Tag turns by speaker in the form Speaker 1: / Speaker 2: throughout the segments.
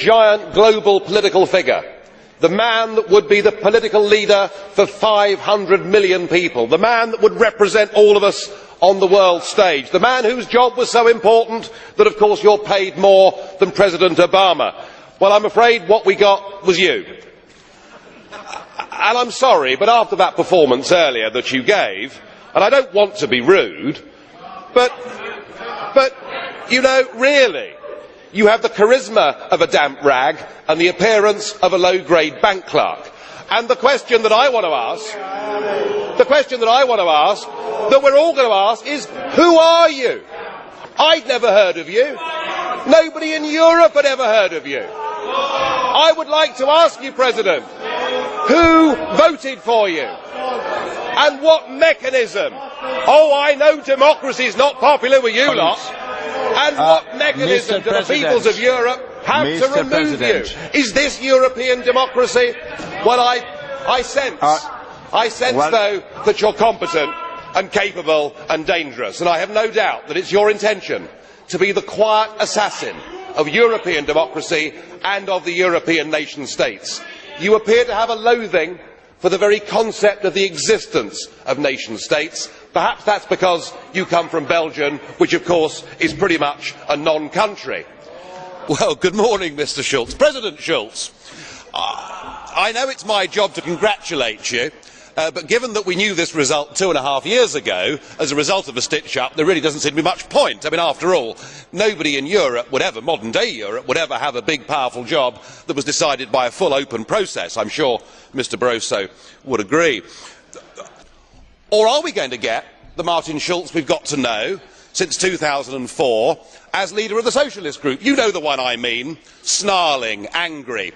Speaker 1: giant global political figure, the man that would be the political leader for 500 million people, the man that would represent all of us on the world stage, the man whose job was so important that of course you're paid more than President Obama. Well, I'm afraid what we got was you. And I'm sorry, but after that performance earlier that you gave, and I don't want to be rude, but you know, really, you have the charisma of a damp rag and the appearance of a low-grade bank clerk. And the question that I want to ask, that we're all going to ask is, who are you? I'd never heard of you. Nobody in Europe had ever heard of you. I would like to ask you, President, who voted for you? And what mechanism? Oh, I know democracy is not popular with you lot. And what mechanism do the peoples of Europe have to remove you? Is this European democracy? Well, I sense, though, that you're competent and capable and dangerous, and I have no doubt that it's your intention to be the quiet assassin of European democracy and of the European nation states. You appear to have a loathing for the very concept of the existence of nation states. Perhaps that's because you come from Belgium, which of course is pretty much a non-country. Well, good morning, Mr. Schulz. President Schulz, I know it's my job to congratulate you, but given that we knew this result 2.5 years ago as a result of a stitch-up, there really doesn't seem to be much point. I mean, after all, nobody in Europe would ever, modern-day Europe, would ever have a big, powerful job that was decided by a full, open process. I'm sure Mr. Barroso would agree. Or are we going to get the Martin Schulz we've got to know since 2004 as leader of the Socialist Group? You know the one I mean. Snarling, angry,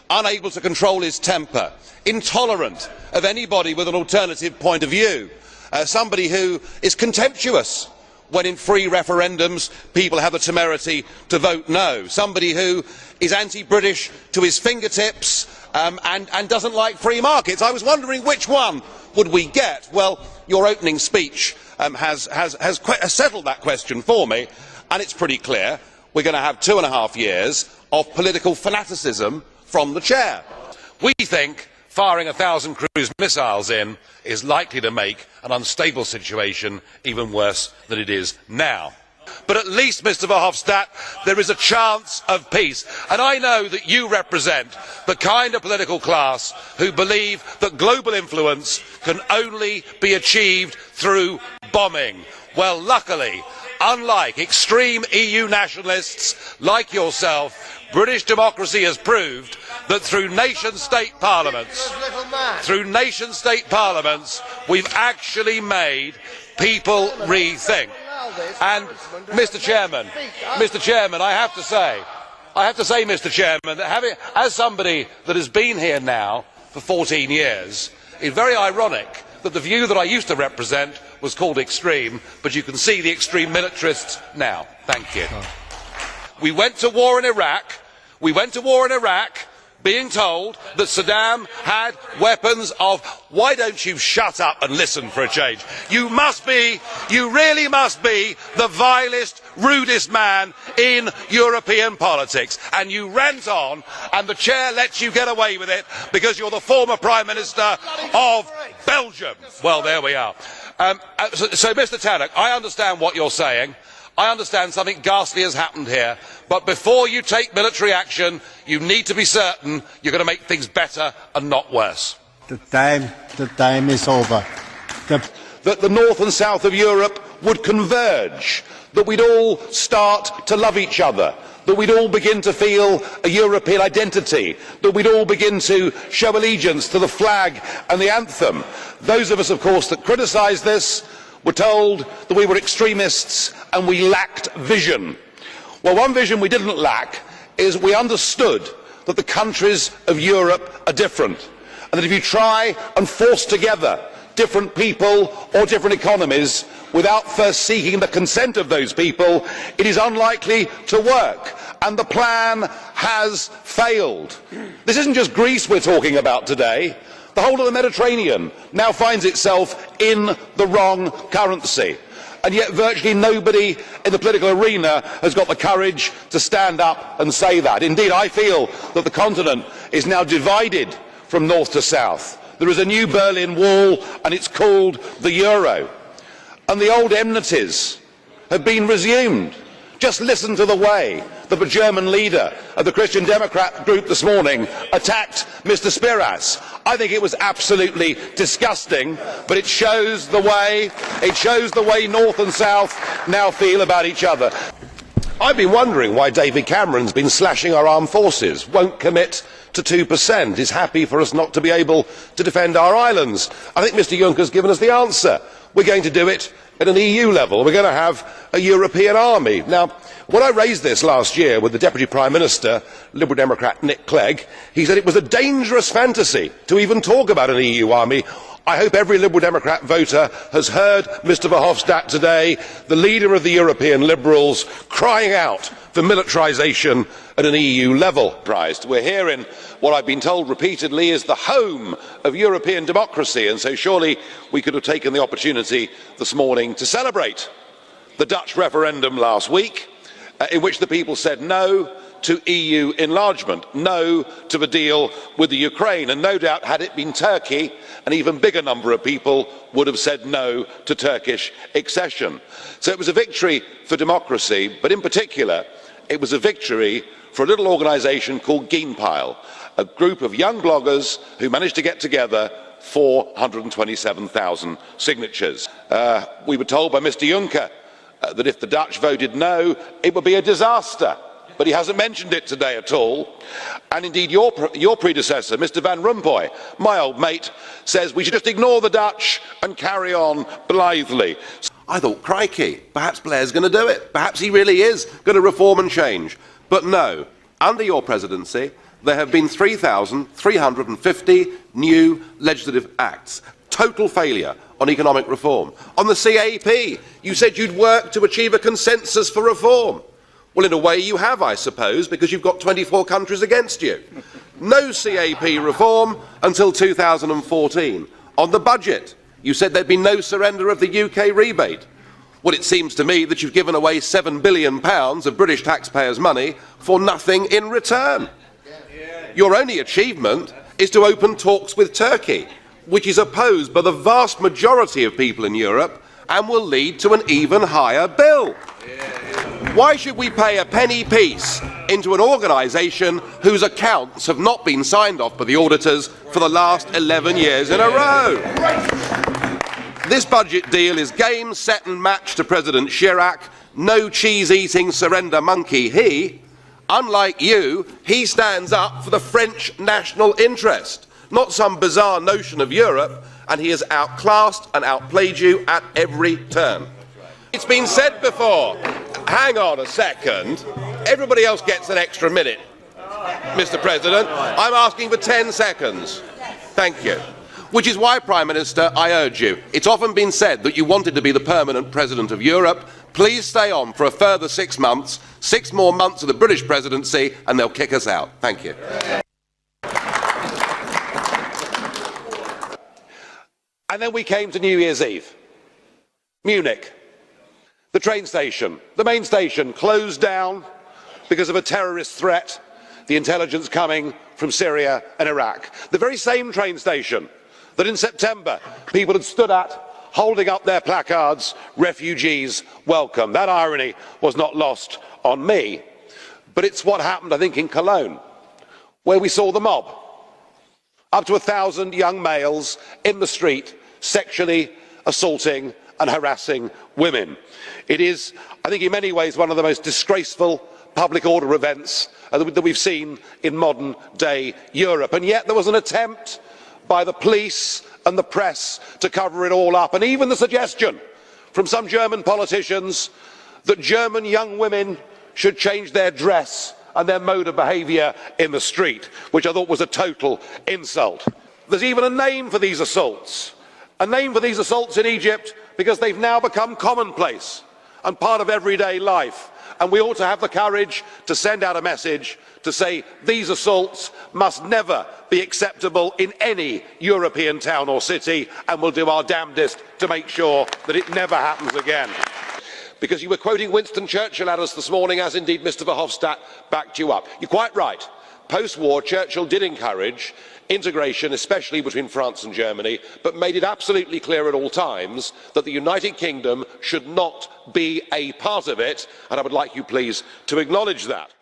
Speaker 1: unable to control his temper, intolerant of anybody with an alternative point of view, somebody who is contemptuous when in free referendums people have the temerity to vote no, somebody who is anti-British to his fingertips and doesn't like free markets. I was wondering which one would we get. Well, your opening speech has settled that question for me, and it's pretty clear. We're going to have 2.5 years of political fanaticism from the chair. We think firing 1,000 cruise missiles in is likely to make an unstable situation even worse than it is now. But at least, Mr. Verhofstadt, there is a chance of peace. And I know that you represent the kind of political class who believe that global influence can only be achieved through bombing. Well, luckily, unlike extreme EU nationalists like yourself, British democracy has proved that through nation-state parliaments, we've actually made people rethink. And Mr. Chairman, I have to say, Mr. Chairman, that as somebody that has been here now for 14 years, it's very ironic that the view that I used to represent was called extreme, but you can see the extreme militarists now. Thank you. We went to war in Iraq. Being told that Saddam had weapons of... Why don't you shut up and listen for a change? You really must be the vilest, rudest man in European politics. And you rant on, and the chair lets you get away with it because you're the former Prime Minister of Belgium. Well, there we are. So, Mr. Tannock, I understand what you're saying. I understand something ghastly has happened here, but before you take military action, you need to be certain you're going to make things better and not worse.
Speaker 2: The time is over.
Speaker 1: That the north and south of Europe would converge, that we'd all start to love each other, that we'd all begin to feel a European identity, that we'd all begin to show allegiance to the flag and the anthem. Those of us, of course, that criticised this were told that we were extremists and we lacked vision. Well, one vision we didn't lack is we understood that the countries of Europe are different, and that if you try and force together different people or different economies without first seeking the consent of those people, it is unlikely to work. And the plan has failed. This isn't just Greece we're talking about today. The whole of the Mediterranean now finds itself in the wrong currency. and yet virtually nobody in the political arena has got the courage to stand up and say that. Indeed, I feel that the continent is now divided from north to south. There is a new Berlin Wall, and it's called the euro. And the old enmities have been resumed. Just listen to the way that the German leader of the Christian Democrat group this morning attacked Mr. Spiras. I think it was absolutely disgusting, but it shows the way North and South now feel about each other. I've been wondering why David Cameron's been slashing our armed forces, won't commit to 2%, is happy for us not to be able to defend our islands. I think Mr Juncker's given us the answer. We're going to do it at an EU level. We're going to have a European army. Now, when I raised this last year with the Deputy Prime Minister, Liberal Democrat Nick Clegg, he said it was a dangerous fantasy to even talk about an EU army. I hope every Liberal Democrat voter has heard Mr Verhofstadt today, the leader of the European Liberals, crying out for militarisation at an EU level. We're here in what I've been told repeatedly is the home of European democracy, and so surely we could have taken the opportunity this morning to celebrate the Dutch referendum last week, in which the people said no to EU enlargement, no to the deal with the Ukraine, and no doubt had it been Turkey, an even bigger number of people would have said no to Turkish accession. So it was a victory for democracy, but in particular it was a victory for a little organisation called Genpile, a group of young bloggers who managed to get together 427,000 signatures. We were told by Mr Juncker that if the Dutch voted no, it would be a disaster. But he hasn't mentioned it today at all. And indeed, your predecessor, Mr Van Rompuy, my old mate, says we should just ignore the Dutch and carry on blithely. I thought, crikey, perhaps Blair's going to do it. Perhaps he really is going to reform and change. But no, under your presidency, there have been 3,350 new legislative acts. Total failure on economic reform. On the CAP, you said you'd work to achieve a consensus for reform. Well, in a way you have, I suppose, because you've got 24 countries against you. No CAP reform until 2014. On the budget, you said there'd be no surrender of the UK rebate. Well, it seems to me that you've given away £7 billion of British taxpayers' money for nothing in return. Your only achievement is to open talks with Turkey, which is opposed by the vast majority of people in Europe and will lead to an even higher bill. Why should we pay a penny piece into an organisation whose accounts have not been signed off by the auditors for the last 11 years in a row? This budget deal is game, set and match to President Chirac. No cheese-eating surrender monkey he. Unlike you, he stands up for the French national interest, not some bizarre notion of Europe, and he has outclassed and outplayed you at every turn. It's been said before. Hang on a second. Everybody else gets an extra minute, Mr. President. I'm asking for 10 seconds. Thank you. Which is why, Prime Minister, I urge you. It's often been said that you wanted to be the permanent President of Europe. Please stay on for a further 6 months, 6 more months of the British presidency, and they'll kick us out. Thank you. And then we came to New Year's Eve. Munich. The train station, the main station, closed down because of a terrorist threat, the intelligence coming from Syria and Iraq. The very same train station that in September people had stood at, holding up their placards, refugees welcome. That irony was not lost on me. But it's what happened, I think, in Cologne, where we saw the mob. Up to 1,000 young males in the street sexually assaulting and harassing women. It is, I think, in many ways one of the most disgraceful public order events that we've seen in modern day Europe. And yet there was an attempt by the police and the press to cover it all up, and even the suggestion from some German politicians that German young women should change their dress and their mode of behaviour in the street, which I thought was a total insult. There's even a name for these assaults. A name for these assaults in Egypt, because they've now become commonplace and part of everyday life. And we ought to have the courage to send out a message to say these assaults must never be acceptable in any European town or city, and we'll do our damnedest to make sure that it never happens again. because you were quoting Winston Churchill at us this morning, as indeed Mr Verhofstadt backed you up. You're quite right. Post-war, Churchill did encourage integration, especially between France and Germany, but made it absolutely clear at all times that the United Kingdom should not be a part of it, and I would like you please to acknowledge that.